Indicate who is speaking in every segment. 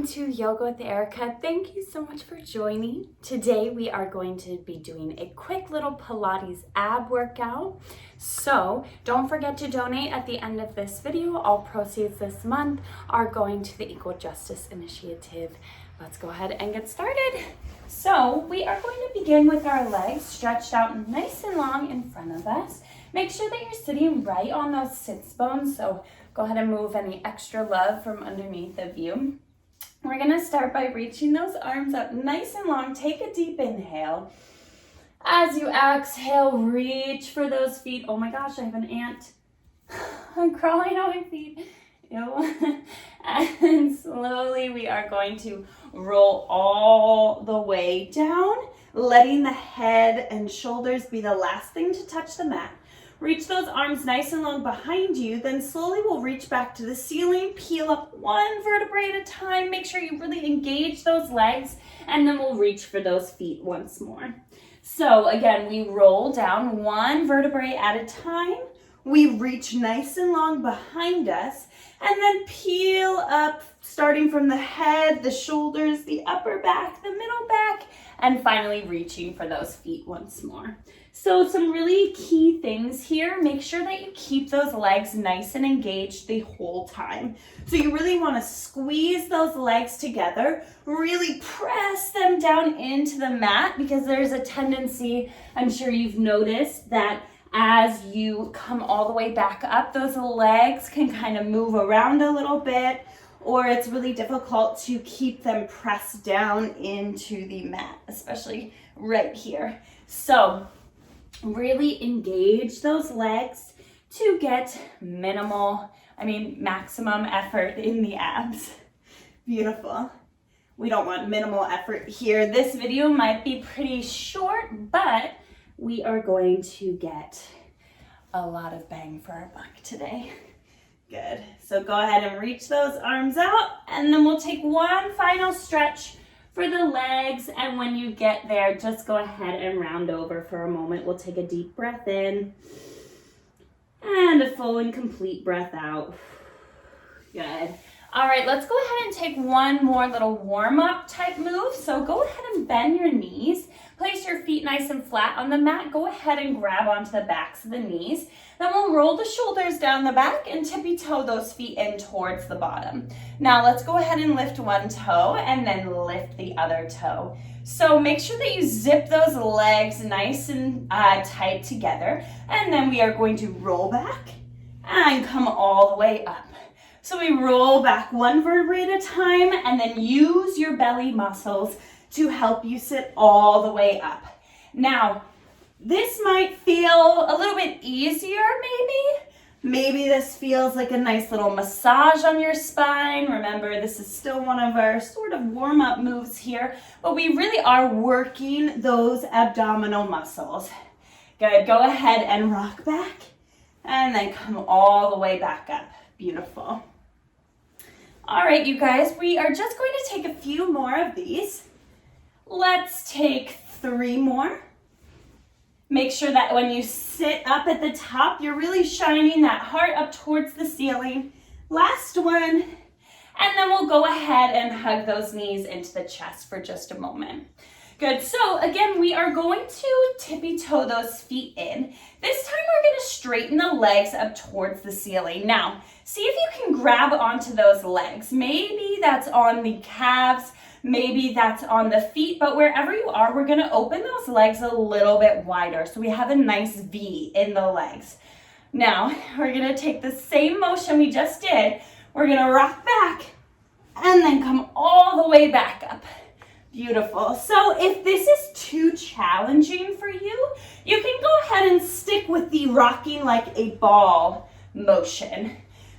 Speaker 1: to Yoga with Erica. Thank you so much for joining. Today we are going to be doing a quick little Pilates ab workout. So don't forget to donate at the end of this video. All proceeds this month are going to the Equal Justice Initiative. Let's go ahead and get started. So we are going to begin with our legs stretched out nice and long in front of us. Make sure that you're sitting right on those sits bones. So go ahead and move any extra love from underneath of you. We're gonna start by reaching those arms up nice and long. Take a deep inhale. As you exhale, reach for those feet. Oh my gosh, I have an ant. I'm crawling on my feet. Ew. And slowly we are going to roll all the way down, letting the head and shoulders be the last thing to touch the mat. Reach those arms nice and long behind you, then slowly we'll reach back to the ceiling, peel up one vertebrae at a time, make sure you really engage those legs, and then we'll reach for those feet once more. So again, we roll down one vertebrae at a time, we reach nice and long behind us, and then peel up, starting from the head, the shoulders, the upper back, the middle back, and finally reaching for those feet once more. So some really key things here. Make sure that you keep those legs nice and engaged the whole time. So you really want to squeeze those legs together, really press them down into the mat, because there's a tendency, I'm sure you've noticed, that as you come all the way back up, those legs can kind of move around a little bit, or it's really difficult to keep them pressed down into the mat, especially right here. So really engage those legs to get maximum effort in the abs. Beautiful. We don't want minimal effort here. This video might be pretty short, but we are going to get a lot of bang for our buck today. Good. So go ahead and reach those arms out, and then we'll take one final stretch for the legs, and when you get there, just go ahead and round over for a moment. We'll take a deep breath in and a full and complete breath out. Good. All right, let's go ahead and take one more little warm-up type move. So go ahead and bend your knees. Place your feet nice and flat on the mat. Go ahead and grab onto the backs of the knees. Then we'll roll the shoulders down the back and tippy-toe those feet in towards the bottom. Now let's go ahead and lift one toe and then lift the other toe. So make sure that you zip those legs nice and tight together. And then we are going to roll back and come all the way up. So we roll back one vertebrae at a time, and then use your belly muscles to help you sit all the way up. Now, this might feel a little bit easier maybe. Maybe this feels like a nice little massage on your spine. Remember, this is still one of our sort of warm-up moves here, but we really are working those abdominal muscles. Good, go ahead and rock back, and then come all the way back up. Beautiful. All right, you guys, we are just going to take a few more of these. Let's take 3 more. Make sure that when you sit up at the top, you're really shining that heart up towards the ceiling. Last one. And then we'll go ahead and hug those knees into the chest for just a moment. Good, so again, we are going to tippy-toe those feet in. This time we're gonna straighten the legs up towards the ceiling. Now, see if you can grab onto those legs. Maybe that's on the calves, maybe that's on the feet, but wherever you are, we're gonna open those legs a little bit wider so we have a nice V in the legs. Now, we're gonna take the same motion we just did. We're gonna rock back and then come all the way back up. Beautiful. So if this is too challenging for you, you can go ahead and stick with the rocking like a ball motion.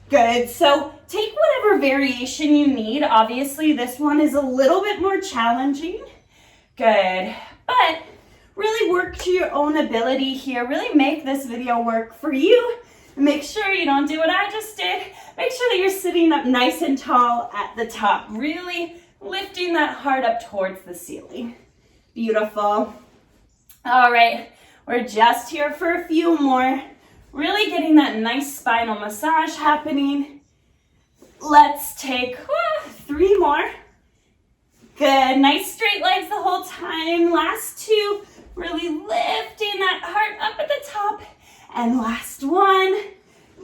Speaker 1: Good. So take whatever variation you need. Obviously, this one is a little bit more challenging. Good. But really work to your own ability here. Really make this video work for you. Make sure you don't do what I just did. Make sure that you're sitting up nice and tall at the top. Really lifting that heart up towards the ceiling. Beautiful. All right, we're just here for a few more. Really getting that nice spinal massage happening. Let's take 3 more. Good, nice straight legs the whole time. Last two, really lifting that heart up at the top. And last one,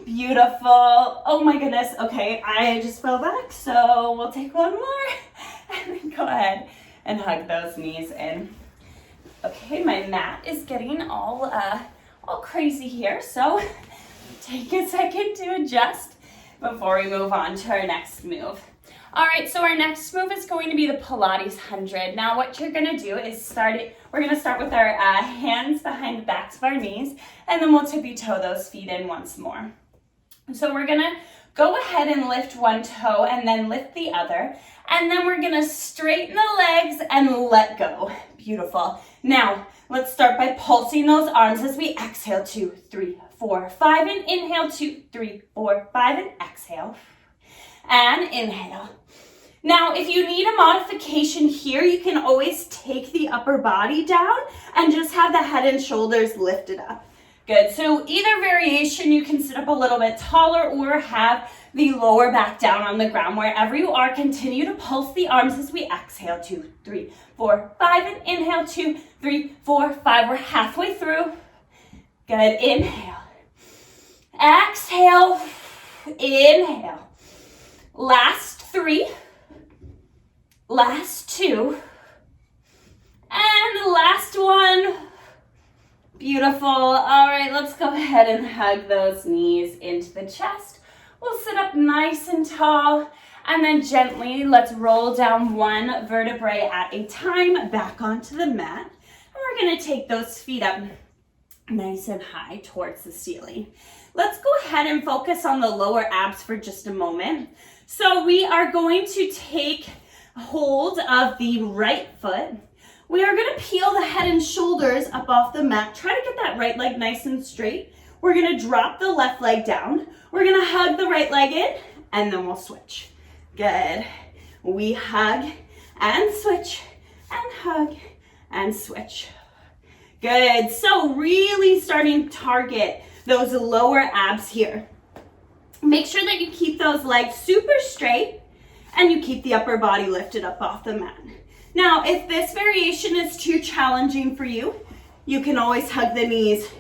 Speaker 1: beautiful. Oh my goodness, okay, I just fell back, so we'll take one more. And then go ahead and hug those knees in. Okay, my mat is getting all crazy here, so take a second to adjust before we move on to our next move. All right, so our next move is going to be the Pilates 100. Now what you're gonna do is we're gonna start with our hands behind the backs of our knees, and then we'll tippy toe those feet in once more. So we're gonna go ahead and lift one toe and then lift the other, and then we're gonna straighten the legs and let go. Beautiful. Now, let's start by pulsing those arms as we exhale, 2, 3, 4, 5, and inhale, 2, 3, 4, 5, and exhale, and inhale. Now, if you need a modification here, you can always take the upper body down and just have the head and shoulders lifted up. Good, so either variation, you can sit up a little bit taller or have the lower back down on the ground. Wherever you are, continue to pulse the arms as we exhale, 2, 3, 4, 5, and inhale, 2, 3, 4, 5. We're halfway through. Good, inhale. Exhale, inhale. Last 3, last 2, and the last one. Beautiful. All right, let's go ahead and hug those knees into the chest. We'll sit up nice and tall, and then gently let's roll down one vertebrae at a time back onto the mat. And we're gonna take those feet up nice and high towards the ceiling. Let's go ahead and focus on the lower abs for just a moment. So we are going to take hold of the right foot. We are going to peel the head and shoulders up off the mat. Try to get that right leg nice and straight. We're going to drop the left leg down. We're going to hug the right leg in, and then we'll switch. Good. We hug and switch, and hug and switch. Good. So really starting to target those lower abs here. Make sure that you keep those legs super straight and you keep the upper body lifted up off the mat. Now, if this variation is too challenging for you, you can always hug the knees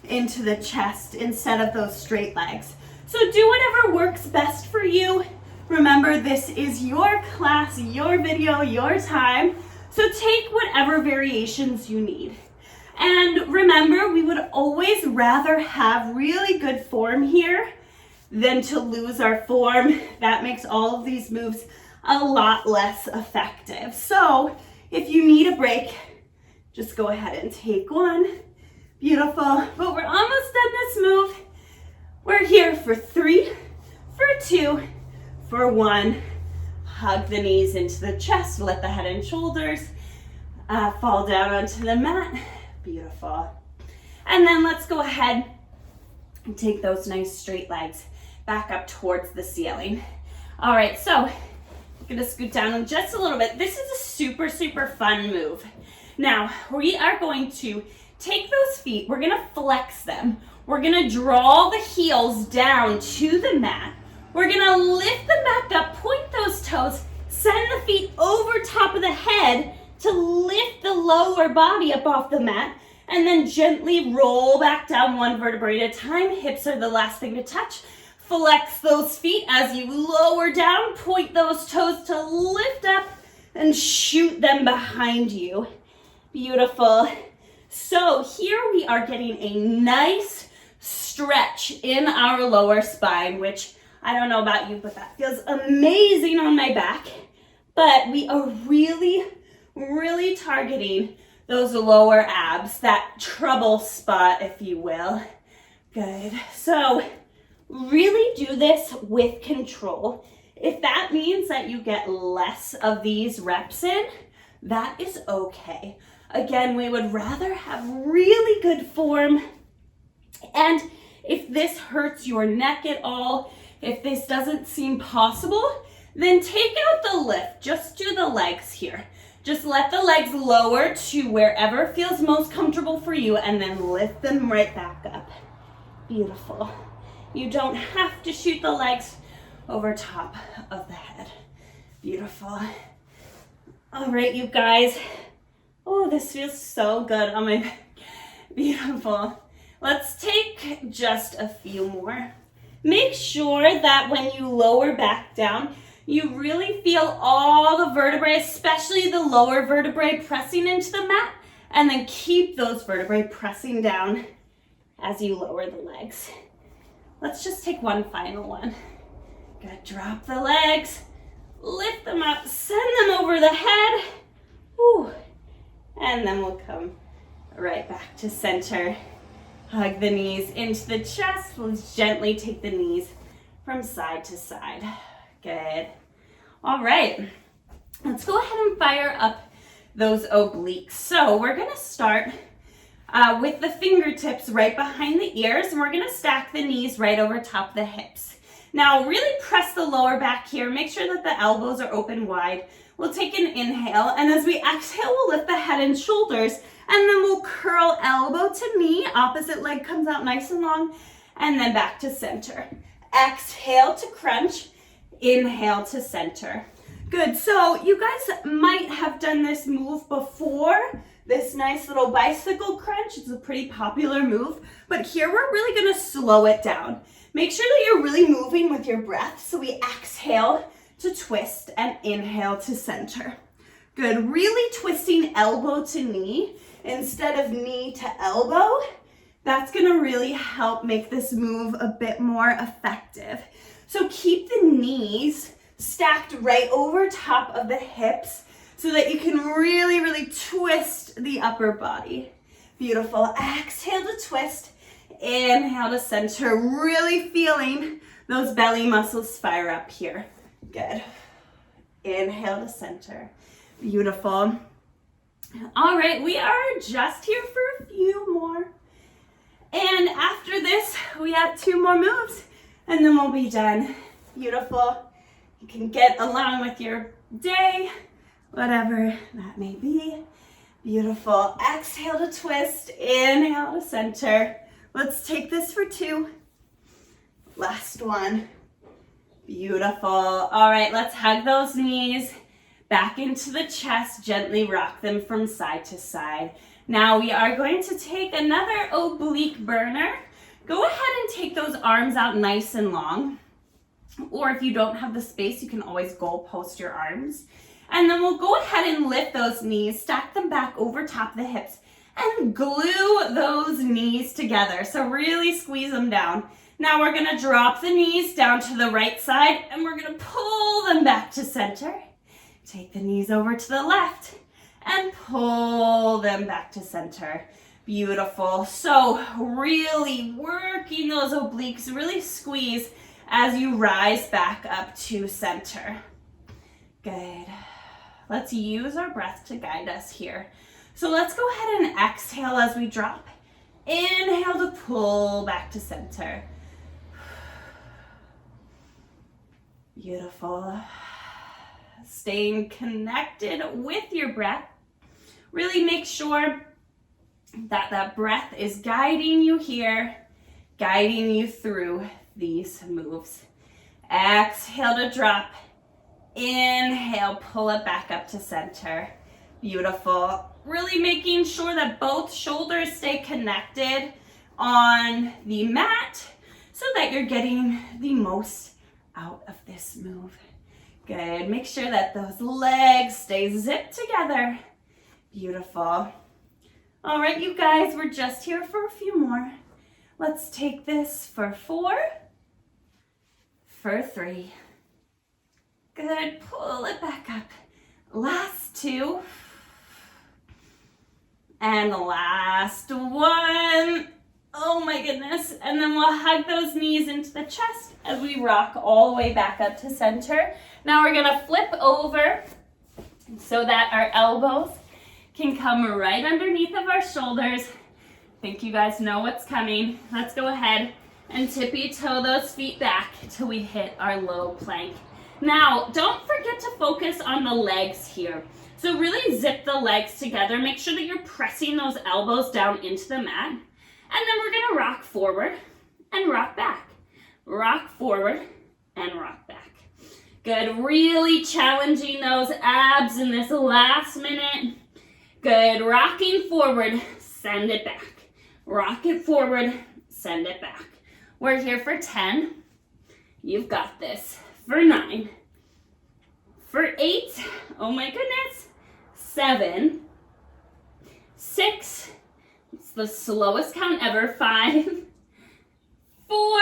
Speaker 1: into the chest instead of those straight legs. So do whatever works best for you. Remember, this is your class, your video, your time. So take whatever variations you need. And remember, we would always rather have really good form here than to lose our form. That makes all of these moves a lot less effective. So if you need a break, just go ahead and take one. Beautiful. But we're almost done this move. We're here for 3, for 2, for 1. Hug the knees into the chest. Let the head and shoulders fall down onto the mat. Beautiful. And then let's go ahead and take those nice straight legs back up towards the ceiling. All right, so I'm gonna scoot down just a little bit. This is a super, super fun move. Now, we are going to take those feet, we're gonna flex them. We're gonna draw the heels down to the mat. We're gonna lift them back up, point those toes, send the feet over top of the head to lift the lower body up off the mat, and then gently roll back down one vertebrae at a time. Hips are the last thing to touch. Flex those feet as you lower down, point those toes to lift up and shoot them behind you. Beautiful. So here we are getting a nice stretch in our lower spine, which I don't know about you, but that feels amazing on my back. But we are really, really targeting those lower abs, that trouble spot, if you will. Good. So really do this with control. If that means that you get less of these reps in, that is okay. Again, we would rather have really good form. And if this hurts your neck at all, if this doesn't seem possible, then take out the lift. Just do the legs here. Just let the legs lower to wherever feels most comfortable for you, and then lift them right back up. Beautiful. You don't have to shoot the legs over top of the head. Beautiful. All right, you guys. Oh, this feels so good on my back. Beautiful. Let's take just a few more. Make sure that when you lower back down, you really feel all the vertebrae, especially the lower vertebrae, pressing into the mat, and then keep those vertebrae pressing down as you lower the legs. Let's just take one final one. Good, drop the legs, lift them up, send them over the head. Whew. And then we'll come right back to center. Hug the knees into the chest. We'll gently take the knees from side to side. Good. All right. Let's go ahead and fire up those obliques. So we're going to start with the fingertips right behind the ears, and we're going to stack the knees right over top the hips. Now really press the lower back here. Make sure that the elbows are open wide. We'll take an inhale, and as we exhale, we'll lift the head and shoulders, and then we'll curl elbow to knee. Opposite leg comes out nice and long, and then back to center. Exhale to crunch, inhale to center. Good, so you guys might have done this move before, this nice little bicycle crunch. It's a pretty popular move, but here we're really gonna slow it down. Make sure that you're really moving with your breath. So we exhale to twist and inhale to center. Good, really twisting elbow to knee instead of knee to elbow. That's gonna really help make this move a bit more effective. So keep the knees stacked right over top of the hips so that you can really, really twist the upper body. Beautiful. Exhale to twist, inhale to center, really feeling those belly muscles fire up here. Good. Inhale to center. Beautiful. All right, we are just here for a few more. And after this, we have 2 more moves, and then we'll be done. Beautiful. You can get along with your day, whatever that may be. Beautiful. Exhale to twist, inhale to center. Let's take this for 2. Last one. Beautiful. All right, let's hug those knees back into the chest. Gently rock them from side to side. Now we are going to take another oblique burner. Go ahead and take those arms out nice and long. Or if you don't have the space, you can always goal post your arms. And then we'll go ahead and lift those knees, stack them back over top of the hips, and glue those knees together. So really squeeze them down. Now we're gonna drop the knees down to the right side, and we're gonna pull them back to center. Take the knees over to the left, and pull them back to center. Beautiful. So really working those obliques, really squeeze as you rise back up to center. Good. Let's use our breath to guide us here. So let's go ahead and exhale as we drop. Inhale to pull back to center. Beautiful. Staying connected with your breath. Really make sure that that breath is guiding you here, guiding you through these moves. Exhale to drop. Inhale, pull it back up to center. Beautiful. Really making sure that both shoulders stay connected on the mat so that you're getting the most out of this move. Good. Make sure that those legs stay zipped together. Beautiful. All right, you guys, we're just here for a few more. Let's take this for 4, for 3. Good. Pull it back up. Last 2. And the last 1. Oh my goodness. And then we'll hug those knees into the chest as we rock all the way back up to center. Now we're gonna flip over so that our elbows can come right underneath of our shoulders. I think you guys know what's coming. Let's go ahead and tippy toe those feet back till we hit our low plank. Now, don't forget to focus on the legs here. So really zip the legs together. Make sure that you're pressing those elbows down into the mat. And then we're gonna rock forward and rock back. Rock forward and rock back. Good, really challenging those abs in this last minute. Good, rocking forward, send it back. Rock it forward, send it back. We're here for 10. You've got this. For 9. For 8. Oh my goodness. 7. 6. It's the slowest count ever. 5. 4. Oh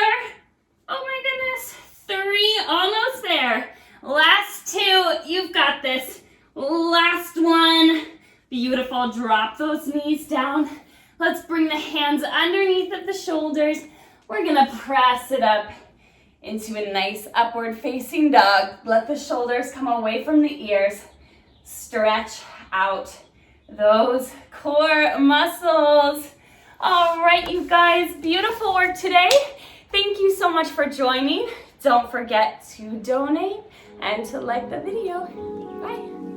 Speaker 1: my goodness. 3. Almost there. Last 2. You've got this. Last one. Beautiful. Drop those knees down. Let's bring the hands underneath of the shoulders. We're gonna press it up into a nice upward facing dog. Let the shoulders come away from the ears. Stretch out those core muscles. All right, you guys, beautiful work today. Thank you so much for joining. Don't forget to donate and to like the video. Bye.